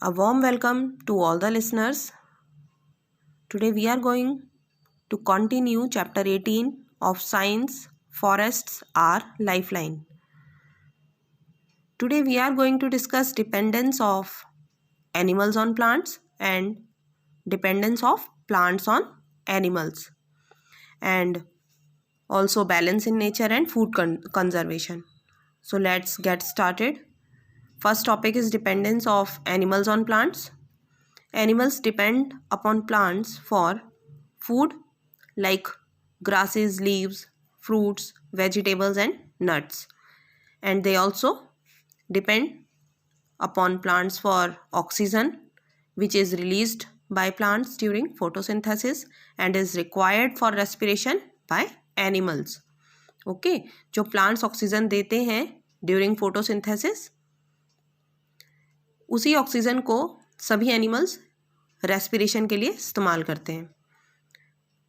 A warm welcome to all the listeners. Today we are going to continue chapter 18 of Science Forests are Lifeline. Today we are going to discuss dependence of animals on plants and dependence of plants on animals, and also balance in nature and food conservation. So let's get started. First topic is dependence of animals on plants. Animals depend upon plants for food like grasses, leaves, fruits, vegetables and nuts. And they also depend upon plants for oxygen, which is released by plants during photosynthesis and is required for respiration by animals. Okay जो plants oxygen देते हैं during photosynthesis, उसी oxygen को सभी animals respiration के लिए इस्तेमाल करते हैं.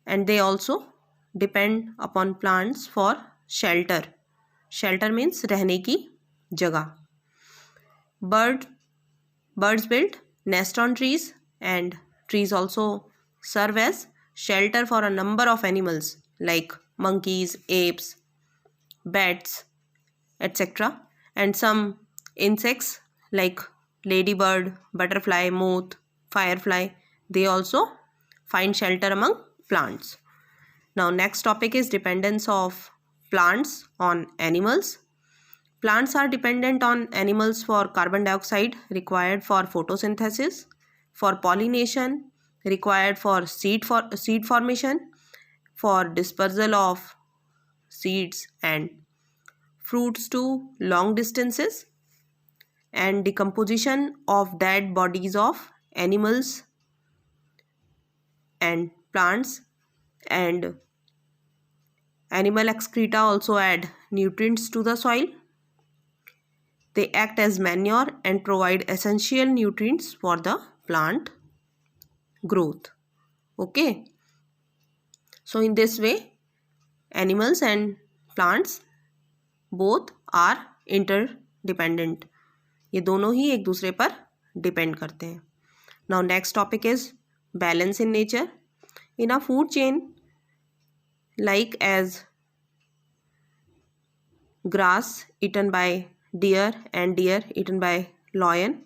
And they also depend upon plants for shelter. Shelter means रहने की जगह. Birds build nest on trees, and trees also serve as shelter for a number of animals like monkeys, apes, bats, etc. And some insects like ladybird, butterfly, moth, firefly, they also find shelter among plants. Now next topic is dependence of plants on animals. Plants are dependent on animals for carbon dioxide required for photosynthesis, for pollination required for seed formation, for dispersal of seeds and fruits to long distances, and decomposition of dead bodies of animals and plants. And animal excreta also add nutrients to the soil. They act as manure and provide essential nutrients for the plant growth. Okay. So in this way, animals and plants both are interdependent. ये दोनों ही एक दूसरे पर depend करते हैं. Now next topic is balance in nature. In a food chain, like as grass eaten by deer and deer eaten by lion,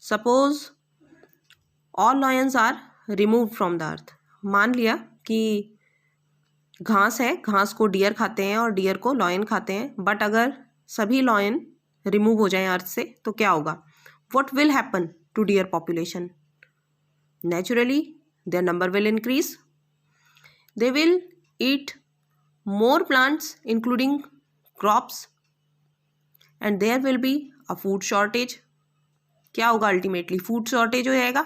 suppose all lions are removed from the earth. मान लिया कि घास है, घास को dear खाते हैं और डियर को लॉयन खाते हैं, बट अगर सभी लॉयन रिमूव हो जाएं अर्थ से तो क्या होगा? What will happen to deer population? Naturally, their number will increase. They will eat more plants including crops, and there will be a food shortage. क्या होगा? अल्टीमेटली फूड शॉर्टेज हो जाएगा,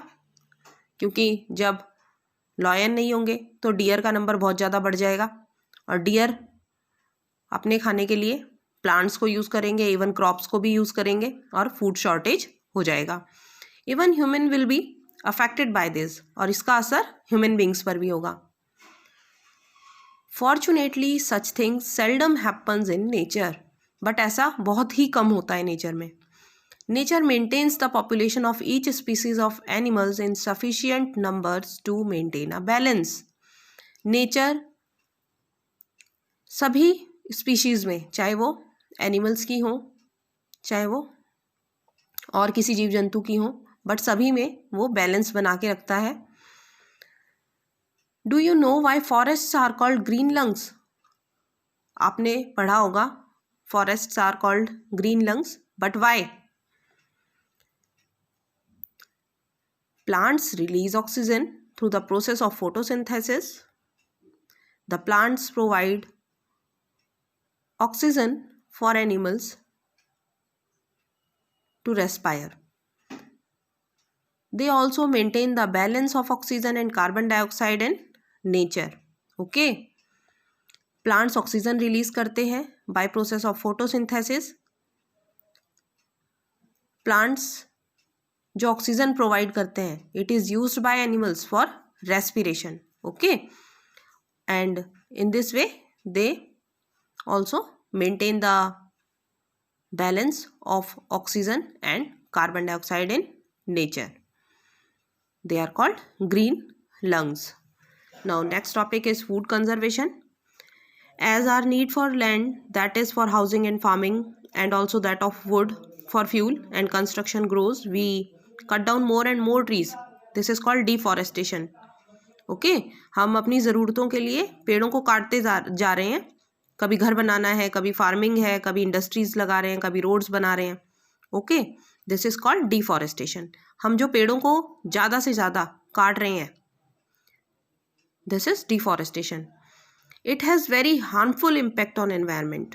क्योंकि जब लॉयन नहीं होंगे तो डियर का नंबर बहुत ज़्यादा बढ़ जाएगा और डियर अपने खाने के लिए प्लांट्स को यूज़ करेंगे, इवन क्रॉप्स को भी यूज़ करेंगे और फूड शॉर्टेज हो जाएगा. Even human will be affected by this, और इसका असर ह्यूमन बींग्स पर भी होगा. Fortunately such things seldom happens in nature, but ऐसा बहुत ही कम होता है नेचर में. Nature maintains the population of each species of animals in sufficient numbers to maintain a balance. Nature सभी स्पीशीज में, चाहे वो एनिमल्स की हो चाहे वो और किसी जीव जंतु की हो, बट सभी में वो बैलेंस बना के रखता है. Do you know why forests are called green lungs? आपने पढ़ा होगा forests are called green lungs, but why? Plants release oxygen through the process of photosynthesis. The plants provide oxygen for animals to respire. They also maintain the balance of oxygen and carbon dioxide in nature. Okay. Plants oxygen release करते हैं by process of photosynthesis. Plants जो oxygen provide करते हैं, it is used by animals for respiration. Okay. And in this way they also maintain the balance of oxygen and carbon dioxide in nature. They are called green lungs. Now next topic is food conservation. As our need for land, that is for housing and farming, and also that of wood for fuel and construction grows, we cut down more and more trees. This is called deforestation. Okay हम अपनी ज़रूरतों के लिए पेड़ों को काटते जा रहे हैं. कभी घर बनाना है, कभी फार्मिंग है, कभी इंडस्ट्रीज लगा रहे हैं, कभी रोड्स बना रहे हैं. Okay, this is called deforestation. हम जो पेड़ों को ज़्यादा से ज़्यादा काट रहे हैं, this is deforestation. It has very harmful impact on environment.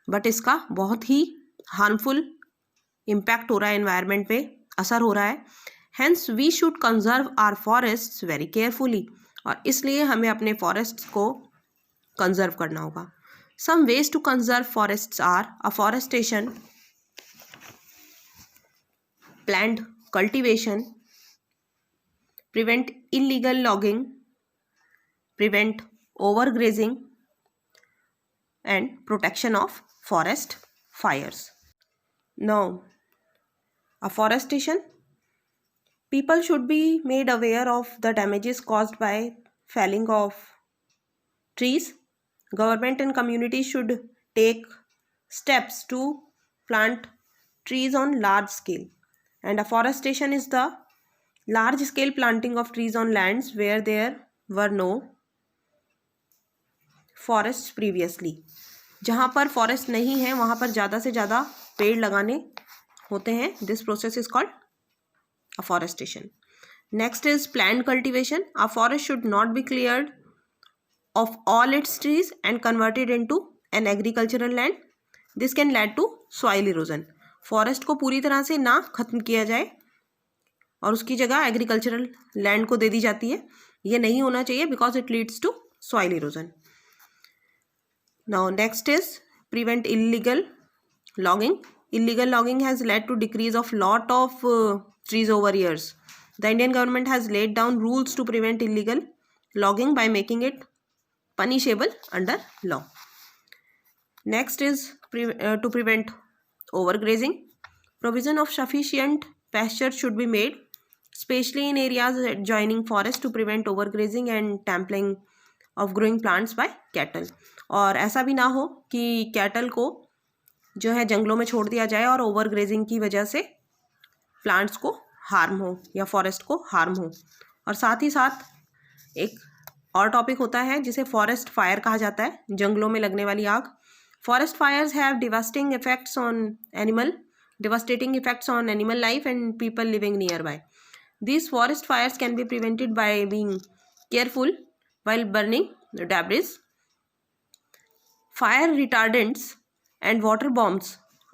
But इसका बहुत ही हार्मफुल इम्पैक्ट हो रहा है एनवायरनमेंट पे, असर हो रहा है. Hence we should conserve our forests very carefully. और इसलिए हमें अपने फॉरेस्ट्स को कंजर्व करना होगा. Some ways to conserve forests are afforestation, planned cultivation, prevent illegal logging, prevent overgrazing, and protection of forest fires. Now, afforestation. People should be made aware of the damages caused by felling of trees. Government and communities should take steps to plant trees on large scale. And afforestation is the large scale planting of trees on lands where there were no forest previously. जहाँ पर forest नहीं है वहाँ पर ज़्यादा से ज़्यादा पेड़ लगाने होते हैं. This process is called afforestation. Next is planned cultivation. A forest should not be cleared of all its trees and converted into an agricultural land. This can lead to soil erosion. Forest को पूरी तरह से ना खत्म किया जाए और उसकी जगह एग्रीकल्चरल लैंड को दे दी जाती है. ये नहीं होना चाहिए because it leads to soil erosion. Now next is prevent illegal logging. Illegal logging has led to decrease of lot of trees over years. The Indian government has laid down rules to prevent illegal logging by making it punishable under law. Next is to prevent overgrazing. Provision of sufficient pasture should be made, especially in areas adjoining forest, to prevent overgrazing and trampling of growing plants by cattle. और ऐसा भी ना हो कि cattle को जो है जंगलों में छोड़ दिया जाए और ओवर ग्रेजिंग की वजह से प्लांट्स को हार्म हो या फॉरेस्ट को हार्म हो. और साथ ही साथ एक और टॉपिक होता है जिसे फॉरेस्ट फायर कहा जाता है, जंगलों में लगने वाली आग. Forest fires have devastating effects on animal life and people living near by. These forest fires can be prevented by being careful while burning debris. Fire retardants and water bombs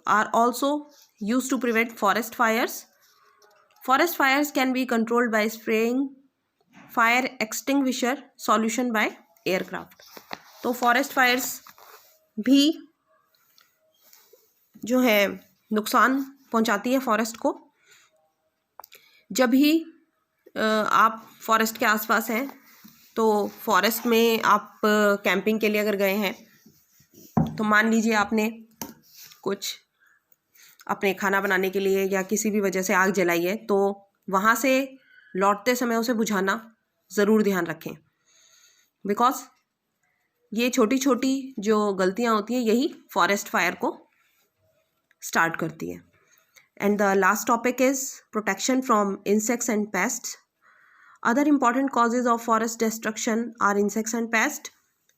are also used to prevent forest fires. Forest fires can be controlled by spraying fire extinguisher solution by aircraft. तो forest fires भी जो है नुकसान पहुंचाती है forest को. जब भी आप फॉरेस्ट के आसपास हैं तो फॉरेस्ट में आप कैंपिंग के लिए अगर गए हैं तो मान लीजिए आपने कुछ अपने खाना बनाने के लिए या किसी भी वजह से आग जलाई है, तो वहाँ से लौटते समय उसे बुझाना ज़रूर ध्यान रखें. बिकॉज ये छोटी छोटी जो गलतियाँ होती हैं यही फॉरेस्ट फायर को स्टार्ट करती है. And the last topic is protection from insects and pests. Other important causes of forest destruction are insects and pests.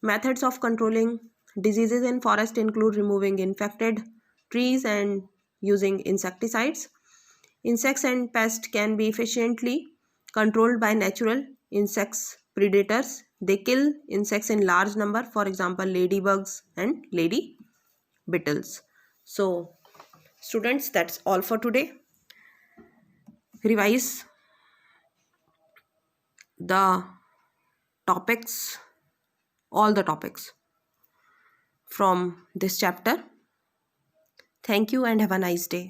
Methods of controlling diseases in forest include removing infected trees and using insecticides. Insects and pests can be efficiently controlled by natural insects predators. They kill insects in large number, for example ladybugs and lady beetles. So students, that's all for today. Revise the topics, all the topics from this chapter. Thank you and have a nice day.